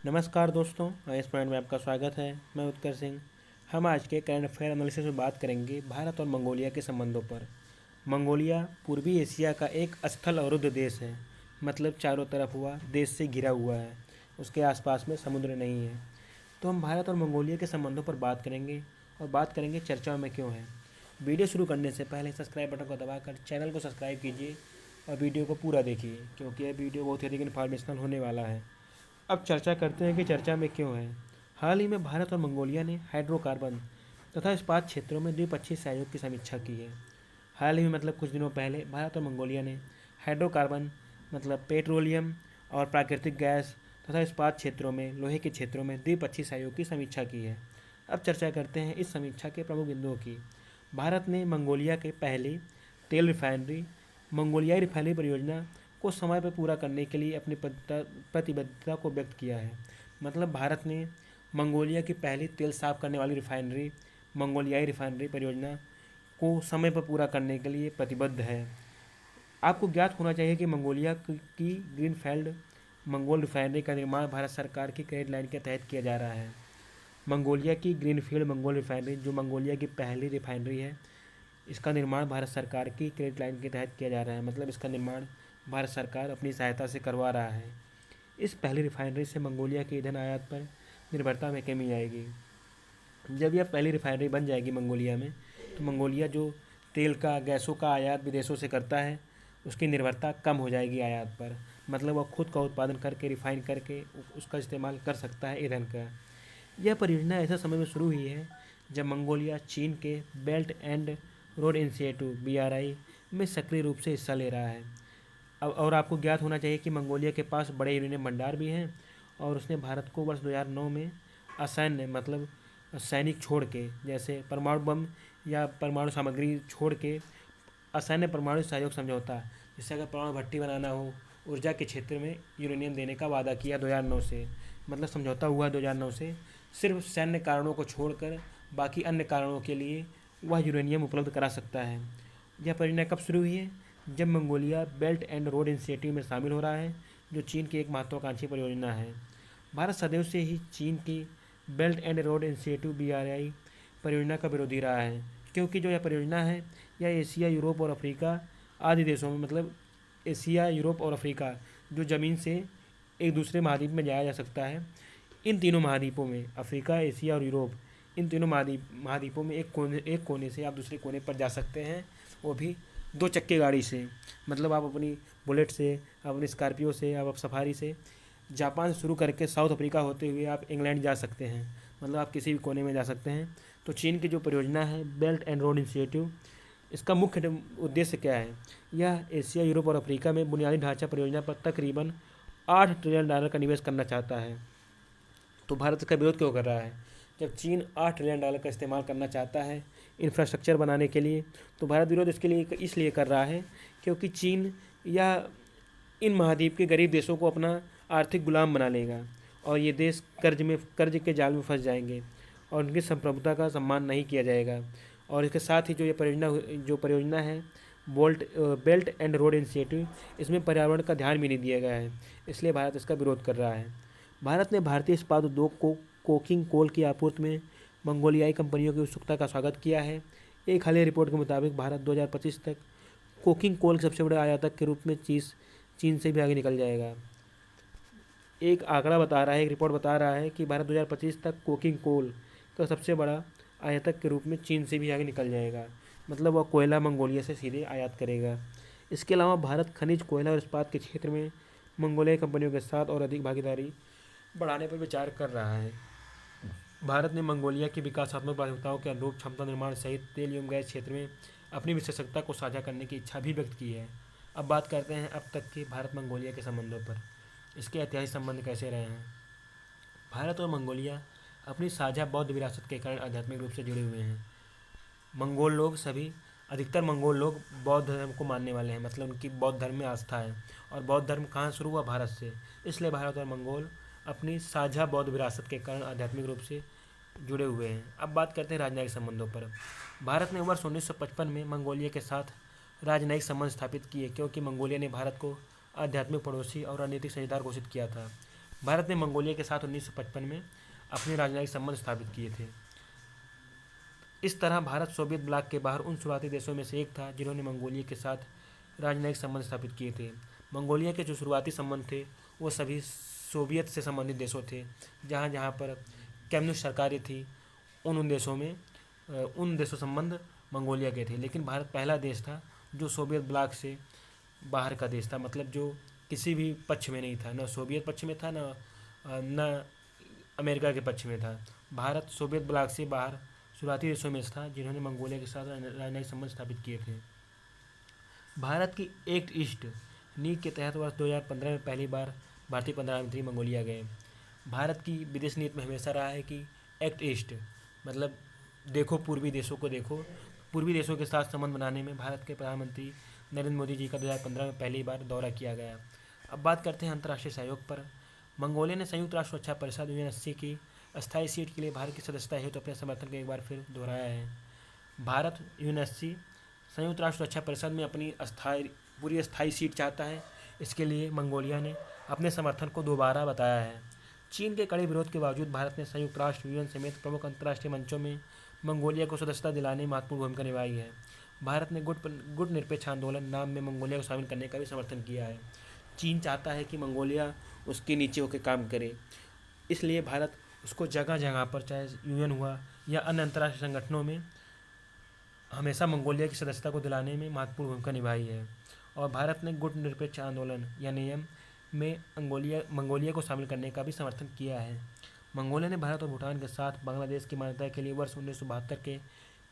नमस्कार दोस्तों, इस पॉइंट में आपका स्वागत है। मैं उत्कर सिंह। हम आज के करंट अफेयर एनालिसिस में बात करेंगे भारत और मंगोलिया के संबंधों पर। मंगोलिया पूर्वी एशिया का एक स्थल अवरुद्ध देश है, मतलब चारों तरफ हुआ देश से घिरा हुआ है, उसके आसपास में समुद्र नहीं है। तो हम भारत और मंगोलिया के संबंधों पर बात करेंगे और बात करेंगे चर्चा में क्यों है। वीडियो शुरू करने से पहले सब्सक्राइब बटन को दबाकर चैनल को सब्सक्राइब कीजिए और वीडियो को पूरा देखिए, क्योंकि यह वीडियो बहुत ही अधिक इन्फॉर्मेशनल होने वाला है। अब चर्चा करते हैं कि चर्चा में क्यों है। हाल ही में भारत और मंगोलिया ने हाइड्रोकार्बन तथा इस्पात क्षेत्रों में द्विपक्षीय सहयोग की समीक्षा की है। हाल ही में मतलब कुछ दिनों पहले भारत और मंगोलिया ने हाइड्रोकार्बन मतलब पेट्रोलियम और प्राकृतिक गैस तथा इस्पात क्षेत्रों में लोहे के क्षेत्रों में द्विपक्षीय सहयोग की समीक्षा की है। अब चर्चा करते हैं इस समीक्षा के प्रमुख बिंदुओं की। भारत ने मंगोलिया के पहले तेल रिफाइनरी मंगोलियाई रिफाइनरी परियोजना को समय पर पूरा करने के लिए अपनी प्रतिबद्धता को व्यक्त किया है। मतलब भारत ने मंगोलिया की पहली तेल साफ करने वाली रिफाइनरी मंगोलियाई रिफाइनरी परियोजना को समय पर पूरा करने के लिए प्रतिबद्ध है। आपको ज्ञात होना चाहिए कि मंगोलिया की ग्रीनफील्ड मंगोल रिफाइनरी का निर्माण भारत सरकार की क्रेडिट लाइन के तहत किया जा रहा है। मंगोलिया की ग्रीनफील्ड मंगोल रिफाइनरी, जो मंगोलिया की पहली रिफाइनरी है, इसका निर्माण भारत सरकार की क्रेडिट लाइन के तहत किया जा रहा है। मतलब इसका निर्माण भारत सरकार अपनी सहायता से करवा रहा है। इस पहली रिफाइनरी से मंगोलिया के ईंधन आयात पर निर्भरता में कमी आएगी। जब यह पहली रिफाइनरी बन जाएगी मंगोलिया में, तो मंगोलिया जो तेल का गैसों का आयात विदेशों से करता है, उसकी निर्भरता कम हो जाएगी आयात पर। मतलब वह खुद का उत्पादन करके रिफाइन करके उसका इस्तेमाल कर सकता है ईंधन का। यह परियोजना ऐसे समय में शुरू हुई है जब मंगोलिया चीन के belt and road initiative BRI में सक्रिय रूप से हिस्सा ले रहा है। अब और आपको ज्ञात होना चाहिए कि मंगोलिया के पास बड़े यूरेनियम भंडार भी हैं और उसने भारत को वर्ष 2009 में असैन्य मतलब सैनिक छोड़ के, जैसे परमाणु बम या परमाणु सामग्री छोड़ के असैन्य परमाणु सहयोग समझौता, जिससे अगर परमाणु भट्टी बनाना हो ऊर्जा के क्षेत्र में यूरेनियम देने का वादा किया 2009 से। मतलब समझौता हुआ 2009 से, सिर्फ सैन्य कारणों को छोड़कर बाकी अन्य कारणों के लिए वह यूरेनियम उपलब्ध करा सकता है। यह परियोजना कब शुरू हुई है? जब Mongolia belt and road initiative में शामिल हो रहा है, जो चीन की एक महत्वाकांक्षी परियोजना है। भारत सदैव से ही चीन की belt and road initiative BRI परियोजना का विरोधी रहा है, क्योंकि जो यह परियोजना है यह एशिया, यूरोप और अफ्रीका आदि देशों में, मतलब एशिया, यूरोप और अफ्रीका जो ज़मीन से एक दूसरे महाद्वीप में जाया जा सकता है, इन तीनों महाद्वीपों में, अफ्रीका, एशिया और यूरोप, इन तीनों महाद्वीपों में एक कोने से आप दूसरे कोने पर जा सकते हैं, वो भी 2 चक्के गाड़ी से। मतलब आप अपनी बुलेट से, अपनी स्कॉर्पियो से, आप सफारी से जापान से शुरू करके साउथ अफ्रीका होते हुए आप इंग्लैंड जा सकते हैं। मतलब आप किसी भी कोने में जा सकते हैं। तो चीन की जो परियोजना है बेल्ट एंड रोड इनिशिएटिव, इसका मुख्य उद्देश्य क्या है? यह एशिया, यूरोप और अफ्रीका में बुनियादी ढांचा परियोजना पर तकरीबन $8 ट्रिलियन का निवेश करना चाहता है। तो भारत इसका विरोध क्यों कर रहा है? जब चीन $8 ट्रिलियन का इस्तेमाल करना चाहता है इंफ्रास्ट्रक्चर बनाने के लिए, तो भारत विरोध इसके लिए इसलिए कर रहा है क्योंकि चीन या इन महाद्वीप के गरीब देशों को अपना आर्थिक गुलाम बना लेगा और ये देश कर्ज के जाल में फंस जाएंगे और उनकी संप्रभुता का सम्मान नहीं किया जाएगा। और इसके साथ ही जो परियोजना है बेल्ट एंड रोड इनिशिएटिव, इसमें पर्यावरण का ध्यान भी नहीं दिया गया है, इसलिए भारत इसका विरोध कर रहा है। भारत ने भारतीय इस्पात उद्योग को कोकिंग कोल की आपूर्ति में मंगोलियाई कंपनियों की उत्सुकता का स्वागत किया है। एक हालिया रिपोर्ट के मुताबिक भारत 2025 तक कोकिंग कोल के सबसे बड़े आयातक के रूप में चीन से भी आगे निकल जाएगा। एक रिपोर्ट बता रहा है कि भारत 2025 तक कोकिंग कोल का सबसे बड़ा आयातक के रूप में चीन से भी आगे निकल जाएगा। मतलब वह कोयला मंगोलिया से सीधे आयात करेगा। इसके अलावा भारत खनिज, कोयला और इस्पात के क्षेत्र में मंगोलियाई कंपनियों के साथ और अधिक भागीदारी बढ़ाने पर विचार कर रहा है। भारत ने मंगोलिया की विकासात्मक प्राथमिकताओं के अनुरूप क्षमता निर्माण सहित तेल एवं गैस क्षेत्र में अपनी विशेषज्ञता को साझा करने की इच्छा भी व्यक्त की है। अब बात करते हैं अब तक के भारत मंगोलिया के संबंधों पर। इसके ऐतिहासिक संबंध कैसे रहे हैं? भारत और मंगोलिया अपनी साझा बौद्ध विरासत के कारण आध्यात्मिक रूप से जुड़े हुए हैं। अधिकतर मंगोल लोग बौद्ध धर्म को मानने वाले हैं, मतलब उनकी बौद्ध धर्म में आस्था है। और बौद्ध धर्म कहाँ शुरू हुआ? भारत से। इसलिए भारत और मंगोल अपनी साझा बौद्ध विरासत के कारण आध्यात्मिक रूप से जुड़े हुए हैं। अब बात करते हैं राजनयिक संबंधों पर। भारत ने वर्ष 1955 में मंगोलिया के साथ राजनयिक संबंध स्थापित किए, क्योंकि मंगोलिया ने भारत को आध्यात्मिक पड़ोसी और रणनीतिक साझेदार घोषित किया था। भारत ने मंगोलिया के साथ 1955 में अपने राजनयिक संबंध स्थापित किए थे। इस तरह भारत सोवियत ब्लॉक के बाहर उन शुरुआती देशों में से एक था जिन्होंने मंगोलिया के साथ राजनयिक संबंध स्थापित किए थे। मंगोलिया के जो शुरुआती संबंध थे वो सभी सोवियत से संबंधित देशों थे। जहाँ जहाँ पर कम्युनिस्ट सरकारें थी उन देशों संबंध मंगोलिया के थे। लेकिन भारत पहला देश था जो सोवियत ब्लॉक से बाहर का देश था, मतलब जो किसी भी पक्ष में नहीं था, न सोवियत पक्ष में था न अमेरिका के पक्ष में था। भारत सोवियत ब्लॉक से बाहर शुरुआती देशों में था जिन्होंने मंगोलिया के साथ राजनयिक संबंध स्थापित किए थे। भारत की एक्ट ईस्ट नीति के तहत वर्ष 2015 में पहली बार भारतीय प्रधानमंत्री मंगोलिया गए। भारत की विदेश नीति में हमेशा रहा है कि एक्ट ईस्ट मतलब देखो पूर्वी देशों को देखो। पूर्वी देशों के साथ संबंध बनाने में भारत के प्रधानमंत्री नरेंद्र मोदी जी का 2015 में पहली बार दौरा किया गया। अब बात करते हैं अंतर्राष्ट्रीय सहयोग पर। मंगोलिया ने संयुक्त राष्ट्र सुरक्षा परिषद यूएनएससी की अस्थायी सीट के लिए भारत की सदस्यता हेतु अपने समर्थन को एक बार फिर दोहराया है। भारत यूएनएससी संयुक्त राष्ट्र सुरक्षा परिषद में अपनी पूरी अस्थायी सीट चाहता है। इसके लिए मंगोलिया ने अपने समर्थन को दोबारा बताया है। चीन के कड़े विरोध के बावजूद भारत ने संयुक्त राष्ट्र, यूएन समेत प्रमुख अंतर्राष्ट्रीय मंचों में मंगोलिया को सदस्यता दिलाने में महत्वपूर्ण भूमिका निभाई है। भारत ने गुट निरपेक्ष आंदोलन नाम में मंगोलिया को शामिल करने का भी समर्थन किया है। चीन चाहता है कि मंगोलिया उसके नीचे होकर काम करे, इसलिए भारत उसको जगह जगह पर, चाहे यूएन हुआ या अन्य अंतर्राष्ट्रीय संगठनों में, हमेशा मंगोलिया की सदस्यता को दिलाने में महत्वपूर्ण भूमिका निभाई है। और भारत ने गुट निरपेक्ष आंदोलन या नियम में मंगोलिया को शामिल करने का भी समर्थन किया है। मंगोलिया ने भारत और भूटान के साथ बांग्लादेश की मान्यता के लिए वर्ष 1972 के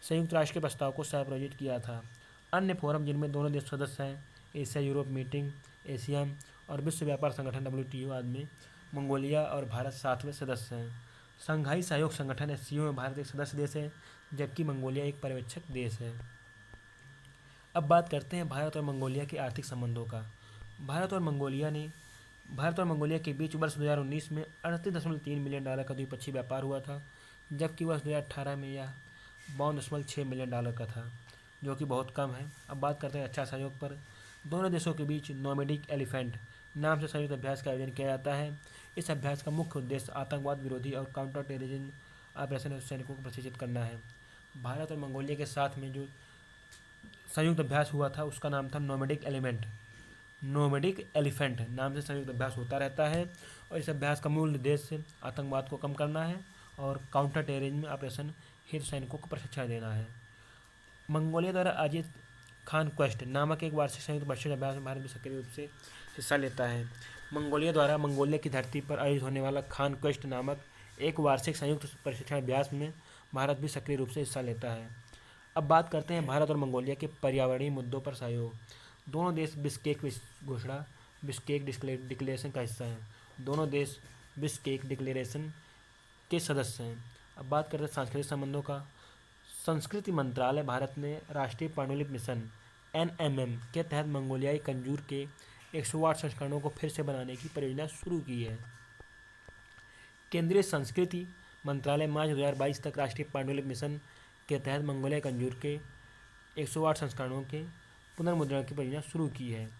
संयुक्त राष्ट्र के प्रस्ताव को सह-प्रायोजित किया था। अन्य फोरम जिनमें दोनों देश सदस्य हैं, एशिया यूरोप मीटिंग, एशियन और विश्व व्यापार संगठन WTO आदि में मंगोलिया और भारत साथ में सदस्य हैं। शंघाई सहयोग संगठन SCO में भारत एक सदस्य देश है, जबकि मंगोलिया एक पर्यवेक्षक देश है। अब बात करते हैं भारत और मंगोलिया के आर्थिक संबंधों का। भारत और मंगोलिया के बीच वर्ष 2019 में $38.3 मिलियन का द्विपक्षीय व्यापार हुआ था, जबकि वर्ष 2018 में यह $52.6 मिलियन का था, जो कि बहुत कम है। अब बात करते हैं रक्षा सहयोग पर। दोनों देशों के बीच नोमैडिक एलिफेंट नाम से संयुक्त अभ्यास का आयोजन किया जाता है। इस अभ्यास का मुख्य उद्देश्य आतंकवाद विरोधी और काउंटर टेररिज्म ऑपरेशन सैनिकों को प्रशिक्षित करना है। भारत और मंगोलिया के साथ में जो संयुक्त अभ्यास हुआ था उसका नाम था नोमैडिक एलिफेंट नाम से संयुक्त अभ्यास होता रहता है। और इस अभ्यास का मूल उद्देश्य आतंकवाद को कम करना है और काउंटर टेररिज्म ऑपरेशन हेतु सैनिकों को प्रशिक्षण देना है। मंगोलिया द्वारा आयोजित कॉन्क्वेस्ट नामक एक वार्षिक संयुक्त प्रशिक्षण अभ्यास में भारत भी सक्रिय रूप से हिस्सा लेता है। मंगोलिया द्वारा मंगोलिया की धरती पर आयोजित होने वाला कॉन्क्वेस्ट नामक एक वार्षिक संयुक्त प्रशिक्षण अभ्यास में भारत भी सक्रिय रूप से हिस्सा लेता है। अब बात करते हैं भारत और मंगोलिया के पर्यावरणीय मुद्दों पर सहयोग। दोनों देश बिश्केक डिक्लेरेशन का हिस्सा हैं। दोनों देश बिश्केक डिक्लेरेशन के सदस्य हैं। अब बात करते हैं सांस्कृतिक संबंधों का। संस्कृति मंत्रालय भारत ने राष्ट्रीय पांडुलिपि मिशन NMM के तहत मंगोलियाई कंजूर के 108 संस्करणों को फिर से बनाने की परियोजना शुरू की है। केंद्रीय संस्कृति मंत्रालय मार्च 2022 तक राष्ट्रीय पांडुलिपि मिशन के तहत मंगोलियाई कंजूर के 108 संस्करणों के पुनर्मुद्रण की परियोजना शुरू की है।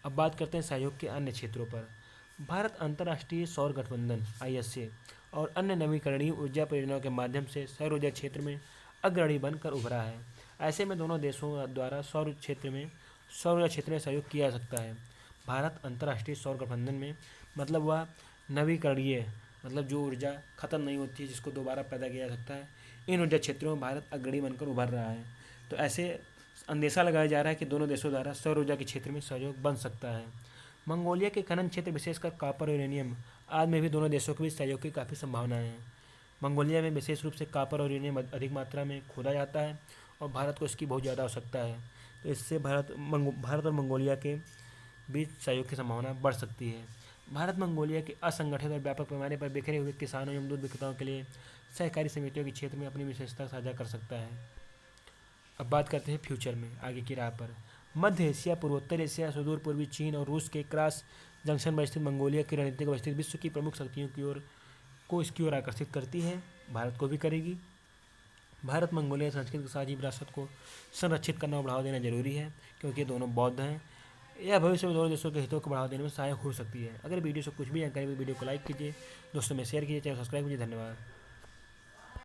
अब बात करते हैं सहयोग के अन्य क्षेत्रों पर। भारत अंतर्राष्ट्रीय सौर गठबंधन ISA और अन्य नवीकरणीय ऊर्जा परियोजनाओं के माध्यम से सौर ऊर्जा क्षेत्र में अग्रणी बनकर उभरा है। ऐसे में दोनों देशों द्वारा सौर ऊर्जा क्षेत्र में सहयोग किया जा सकता है। भारत अंतर्राष्ट्रीय सौर गठबंधन में मतलब वह नवीकरणीय, मतलब जो ऊर्जा खत्म नहीं होती है, जिसको दोबारा पैदा किया जा सकता है, इन ऊर्जा क्षेत्रों में भारत अग्रणी बनकर उभर रहा है। तो ऐसे अंदेशा लगाया जा रहा है कि दोनों देशों द्वारा सौर ऊर्जा के क्षेत्र में सहयोग बन सकता है। मंगोलिया के खनन क्षेत्र विशेषकर कॉपर और यूरेनियम आदि में भी दोनों देशों के बीच सहयोग की काफ़ी संभावनाएं हैं। मंगोलिया में विशेष रूप से कॉपर और यूरेनियम अधिक मात्रा में खोदा जाता है और भारत को इसकी बहुत ज़्यादा आवश्यकता है। तो इससे भारत और मंगोलिया के बीच सहयोग की संभावना बढ़ सकती है। भारत मंगोलिया के असंगठित और व्यापक पैमाने पर बिखरे हुए किसानों एवं दूध विक्रेताओं के लिए सहकारी समितियों के क्षेत्र में अपनी विशेषता साझा कर सकता है। अब बात करते हैं फ्यूचर में आगे की राह पर। मध्य एशिया, पूर्वोत्तर एशिया, सुदूर पूर्वी चीन और रूस के क्रॉस जंक्शन पर स्थित मंगोलिया की रणनीतिक अवस्थित विश्व की प्रमुख शक्तियों को इसकी ओर आकर्षित करती है। भारत को भी करेगी। भारत मंगोलिया सांस्कृतिक साझी विरासत को संरक्षित करना और बढ़ावा देना जरूरी है, क्योंकि ये दोनों बौद्ध हैं। यह भविष्य में दोनों देशों के हितों को बढ़ावा देने में सहायक हो सकती है। अगर वीडियो से कुछ भी जानकारी मिली वीडियो को लाइक कीजिए, दोस्तों में शेयर कीजिए, चैनल सब्सक्राइब कीजिए। धन्यवाद।